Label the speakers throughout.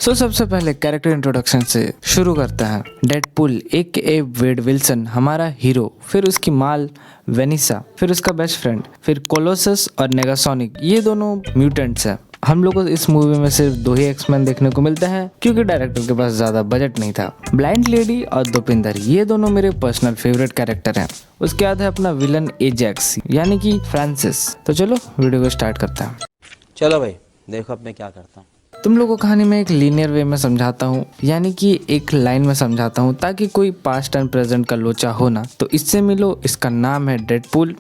Speaker 1: सबसे पहले character introduction से शुरू करते हैं। डेडपुल एक वेड विल्सन हमारा हीरो, फिर उसकी माल वेनिसा, फिर उसका बेस्ट फ्रेंड, फिर कोलोसस और नेगासोनिक, ये दोनों म्यूटेंट्स हैं। हम लोग को इस मूवी में सिर्फ 2 ही एक्समैन देखने को मिलता है क्योंकि डायरेक्टर के पास ज्यादा बजट नहीं था। ब्लाइंड लेडी और दोपिंदर, ये दोनों मेरे पर्सनल फेवरेट कैरेक्टर हैं। उसके बाद है अपना विलन एजेक्स यानी कि फ्रांसिस। तो चलो वीडियो को स्टार्ट करते हैं।
Speaker 2: चलो भाई देखो अब मैं क्या करता हूँ।
Speaker 1: तुम लोगों को कहानी में एक लीनियर वे में समझाता हूँ, यानी कि एक लाइन में समझाता हूँ ताकि कोई पास्ट एंड प्रेजेंट का लोचा हो ना। तो इससे मिलो, इसका नाम है डेडपुल,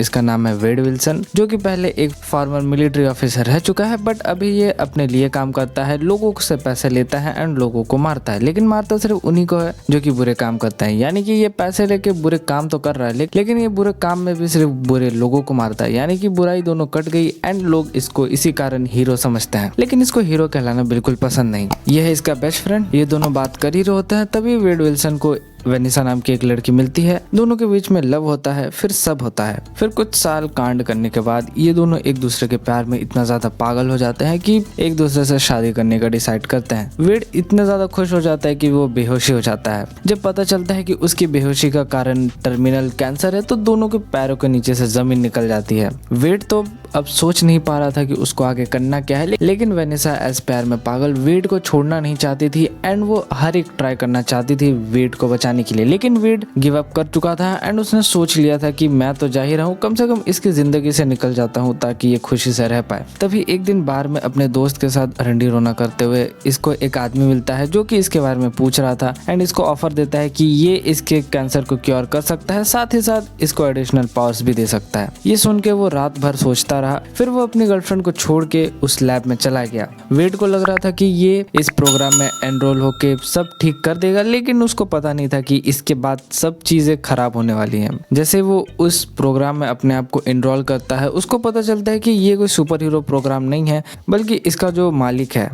Speaker 1: इसका नाम है वेड विल्सन, जो कि पहले एक फॉर्मर मिलिट्री ऑफिसर रह चुका है, बट अभी ये अपने लिए काम करता है, लोगों से पैसे लेता है एंड लोगों को मारता है। लेकिन मारता सिर्फ उन्हीं को है जो कि बुरे काम करते हैं, यानी कि ये पैसे लेके बुरे काम तो कर रहा है लेकिन ये बुरे काम में भी सिर्फ बुरे लोगों को मारता है, यानी कि बुराई दोनों कट गई एंड लोग इसको इसी कारण हीरो समझते हैं। लेकिन इसको हीरो कहलाना बिल्कुल पसंद नहीं। यह है इसका बेस्ट फ्रेंड। ये दोनों बात कर ही रहे होते हैं, तभी वेड विल्सन को वेनिसा नाम की एक लड़की मिलती है। दोनों के बीच में लव होता है, फिर सब होता है। फिर कुछ साल कांड करने के बाद ये दोनों एक दूसरे के प्यार में इतना ज्यादा पागल हो जाते हैं कि एक दूसरे से शादी करने का डिसाइड करते हैं। वेड इतना ज्यादा खुश हो जाता है कि वो बेहोशी हो जाता है। जब पता चलता है कि उसकी बेहोशी का कारण टर्मिनल कैंसर है तो दोनों के पैरों के नीचे से जमीन निकल जाती है। वेड तो अब सोच नहीं पा रहा था कि उसको आगे करना क्या है, लेकिन वेनिसा एज प्यार में पागल वेड को छोड़ना नहीं चाहती थी एंड वो हर एक ट्राई करना चाहती थी वेड को बचाने के लिए। लेकिन वेड गिव अप कर चुका था एंड उसने सोच लिया था कि मैं तो जा ही रहा हूँ, कम से कम इसकी जिंदगी से निकल जाता हूँ ताकि ये खुशी से रह पाए। तभी एक दिन बार में अपने दोस्त के साथ रंडी रोना करते हुए इसको एक आदमी मिलता है जो कि इसके बारे में पूछ रहा था एंड इसको ऑफर देता है कि ये इसके कैंसर को क्योर कर सकता है, साथ ही साथ इसको एडिशनल पावर्स भी दे सकता है। ये सुन के वो रात भर सोचता रहा, फिर वो अपनी गर्लफ्रेंड को छोड़ के उस लैब में चला गया। वेड को लग रहा था कि ये इस प्रोग्राम में एनरोल होके सब ठीक कर देगा, लेकिन उसको पता नहीं था कि इसके बाद सब चीजें खराब होने वाली हैं। जैसे वो उस प्रोग्राम में अपने आप को एनरोल करता है, उसको पता चलता है कि ये कोई सुपर हीरो प्रोग्राम नहीं है, बल्कि इसका जो मालिक है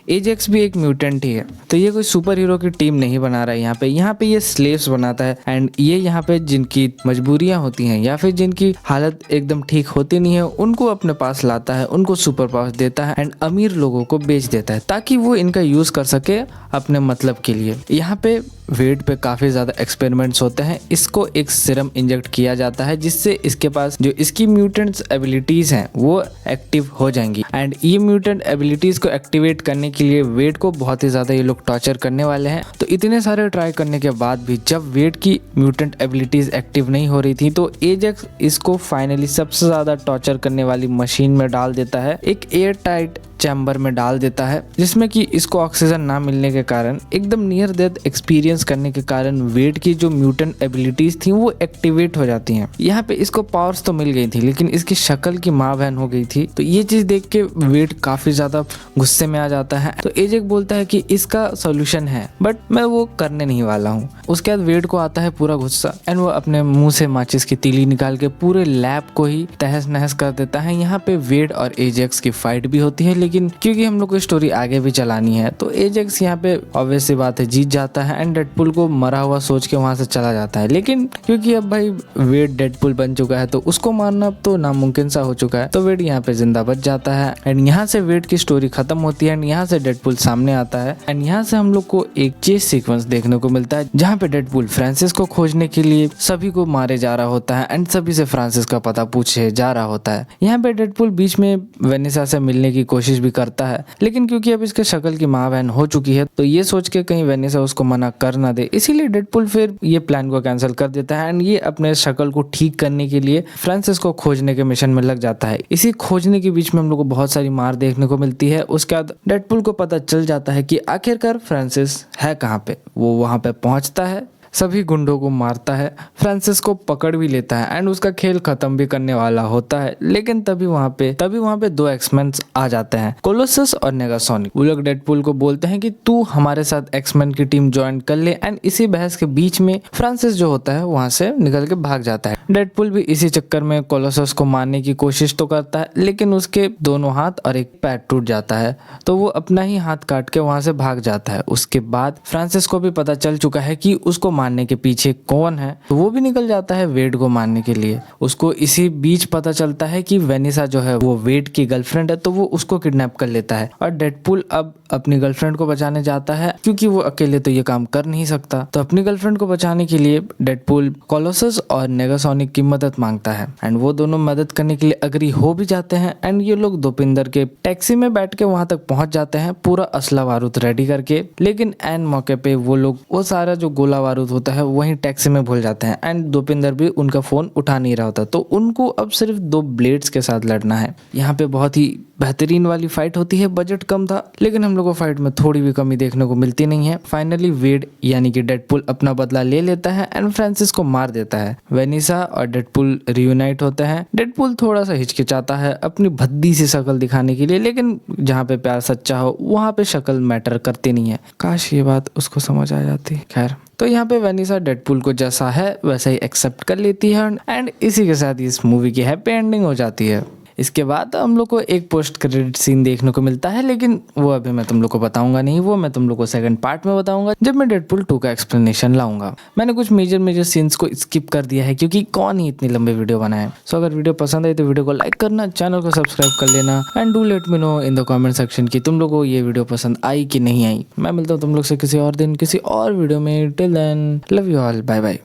Speaker 1: एजेक्स भी एक म्यूटेंट ही है। तो ये कोई सुपर हीरो की टीम नहीं बना रहा है। यहाँ पे ये स्लेव्स बनाता है एंड ये यहाँ पे जिनकी मजबूरियां होती हैं या फिर जिनकी हालत एकदम ठीक होती नहीं है उनको अपने पास लाता है, उनको सुपर पावर्स देता है एंड अमीर लोगों को बेच देता है ताकि वो इनका यूज कर सके अपने मतलब के लिए। यहाँ पे वेड पे काफी ज्यादा एक्सपेरिमेंट्स होते हैं। इसको एक सीरम इंजेक्ट किया जाता है जिससे इसके पास जो इसकी म्यूटेंट्स एबिलिटीज हैं वो एक्टिव हो जाएंगी एंड ये म्यूटेंट एबिलिटीज को एक्टिवेट करने के लिए वेड को बहुत ही ज्यादा ये लोग टॉर्चर करने वाले हैं। तो इतने सारे ट्राई करने के बाद भी जब वेड की म्यूटेंट एबिलिटीज एक्टिव नहीं हो रही थी तो एजेक्स इसको फाइनली सबसे ज्यादा टॉर्चर करने वाली मशीन में डाल देता है, एक एयर टाइट चैम्बर में डाल देता है, जिसमें कि इसको ऑक्सीजन ना मिलने के कारण एकदम नियर डेथ एक्सपीरियंस करने के कारण वेड की जो म्यूटेंट एबिलिटीज थी वो एक्टिवेट हो जाती हैं। यहाँ पे इसको पावर्स तो मिल गई थी लेकिन इसकी शक्ल की माँ बहन हो गई थी। तो ये चीज देख के वेड काफी ज्यादा गुस्से में आ जाता है। तो एजेक बोलता है कि इसका सोल्यूशन है बट मैं वो करने नहीं वाला हूँ। उसके बाद वेड को आता है पूरा गुस्सा एंड वो अपने मुंह से माचिस की तीली निकाल के पूरे लैब को ही तहस नहस कर देता है। यहाँ पे वेड और एजेक्स की फाइट भी होती है, लेकिन क्योंकि हम लोग को स्टोरी आगे भी चलानी है तो एजेक्स यहाँ पे ऑब्वियस सी बात है जीत जाता है एंड डेडपुल को मरा हुआ सोच के वहां से चला जाता है। लेकिन क्योंकि अब भाई वेड डेडपुल बन चुका है तो उसको मारना तो नामुमकिन सा हो चुका है, तो वेड यहाँ पे जिंदा बच जाता है एंड यहाँ से वेड की स्टोरी खत्म होती है एंड यहाँ से डेडपुल सामने आता है एंड यहाँ से हम लोग को एक चेस सीक्वेंस देखने को मिलता है जहाँ पे डेडपुल फ्रांसिस को खोजने के लिए सभी को मारे जा रहा होता है एंड सभी से फ्रांसिस का पता पूछे जा रहा होता है। यहाँ पे डेडपुल बीच में वेनिसा से मिलने की कोशिश भी करता है, लेकिन क्योंकि अब इसके शक्ल की माँ बहन हो चुकी है तो ये सोच के कहीं वेनिसा उसको मना कर ना दे, इसीलिए डेडपुल फिर ये प्लान को कैंसिल कर देता है एंड ये अपने शक्ल को ठीक करने के लिए फ्रांसिस को खोजने के मिशन में लग जाता है। इसी खोजने के बीच में हम लोग को बहुत सारी मार देखने को मिलती है। उसके बाद डेडपुल को पता चल जाता है कि आखिरकार फ्रांसिस है कहाँ पे। वो वहां पे पहुंचता है, सभी गुंडों को मारता है, फ्रांसिस को पकड़ भी लेता है एंड उसका खेल खत्म भी करने वाला होता है। लेकिन तभी वहां पे 2 एक्समैन आ जाते हैं, कोलोसस और नेगासोनिक। वो लोग डेडपुल को बोलते हैं कि तू हमारे साथ एक्समैन की टीम ज्वाइन कर ले एंड इसी बहस के बीच में फ्रांसिस जो होता है वहां से निकल के भाग जाता है। डेडपुल भी इसी चक्कर में कोलोसस को मारने की कोशिश तो करता है, लेकिन उसके दोनों हाथ और एक पैर टूट जाता है तो वो अपना ही हाथ काट के वहां से भाग जाता है। उसके बाद फ्रांसिस को भी पता चल चुका है कि उसको मारने के पीछे कौन है, तो वो भी निकल जाता है वेड को मारने के लिए। उसको इसी बीच पता चलता है कि वेनिसा जो है वो वेड की गर्लफ्रेंड है, तो वो उसको किडनैप कर लेता है और डेडपूल अब अपनी गर्लफ्रेंड को बचाने जाता है क्योंकि वो अकेले तो ये काम कर नहीं सकता। तो अपनी गर्लफ्रेंड को बचाने के लिए डेडपूल कोलोसस और नेगासोनिक की मदद मांगता है एंड वो दोनों मदद करने के लिए अग्री हो भी जाते हैं एंड ये लोग दोपिंदर के टैक्सी में बैठ के वहां तक पहुंच जाते हैं पूरा असला बारूद रेडी करके। लेकिन एन मौके पे वो लोग वो सारा जो गोला बारूद होता है वहीं टैक्सी में भूल जाते हैं एंड दोपिंदर भी उनका फोन उठा नहीं रहा होता, तो उनको अब सिर्फ 2 ब्लेड्स के साथ लड़ना है। यहाँ पे बहुत ही बेहतरीन वाली फाइट होती है। बजट कम था लेकिन हम लोग को फाइट में थोड़ी भी कमी देखने को मिलती नहीं है। फाइनली वेड यानी कि डेडपूल अपना बदला ले लेता है एंड फ्रांसिस को मार देता है। वेनिसा और डेडपूल रियूनाइट होते हैं। डेडपूल थोड़ा सा हिचकिचाता है अपनी भद्दी सी शक्ल दिखाने के लिए, लेकिन जहाँ पे प्यार सच्चा हो वहाँ पे शक्ल मैटर करती नहीं है। काश ये बात उसको समझ आ जाती। खैर, तो यहाँ पे वेनिसा डेडपूल को जैसा है वैसा ही एक्सेप्ट कर लेती है एंड इसी के साथ इस मूवी की हैप्पी एंडिंग हो जाती है। इसके बाद हम लोग को एक पोस्ट क्रेडिट सीन देखने को मिलता है, लेकिन वो अभी मैं तुम लोग को बताऊंगा नहीं, वो मैं तुम लोग को सेकंड पार्ट में बताऊंगा जब मैं डेडपूल 2 का एक्सप्लेनेशन लाऊंगा। मैंने कुछ मेजर सीन्स को स्किप कर दिया है क्योंकि कौन ही इतनी लंबी वीडियो बनाए। सो अगर वीडियो पसंद आई तो वीडियो को लाइक करना, चैनल को सब्सक्राइब कर लेना and do let me know in the comment section कि तुम लोग को ये वीडियो पसंद आई कि नहीं आई। मैं मिलता हूँ तुम लोग से किसी और दिन किसी और वीडियो में। Till then love you all, bye bye.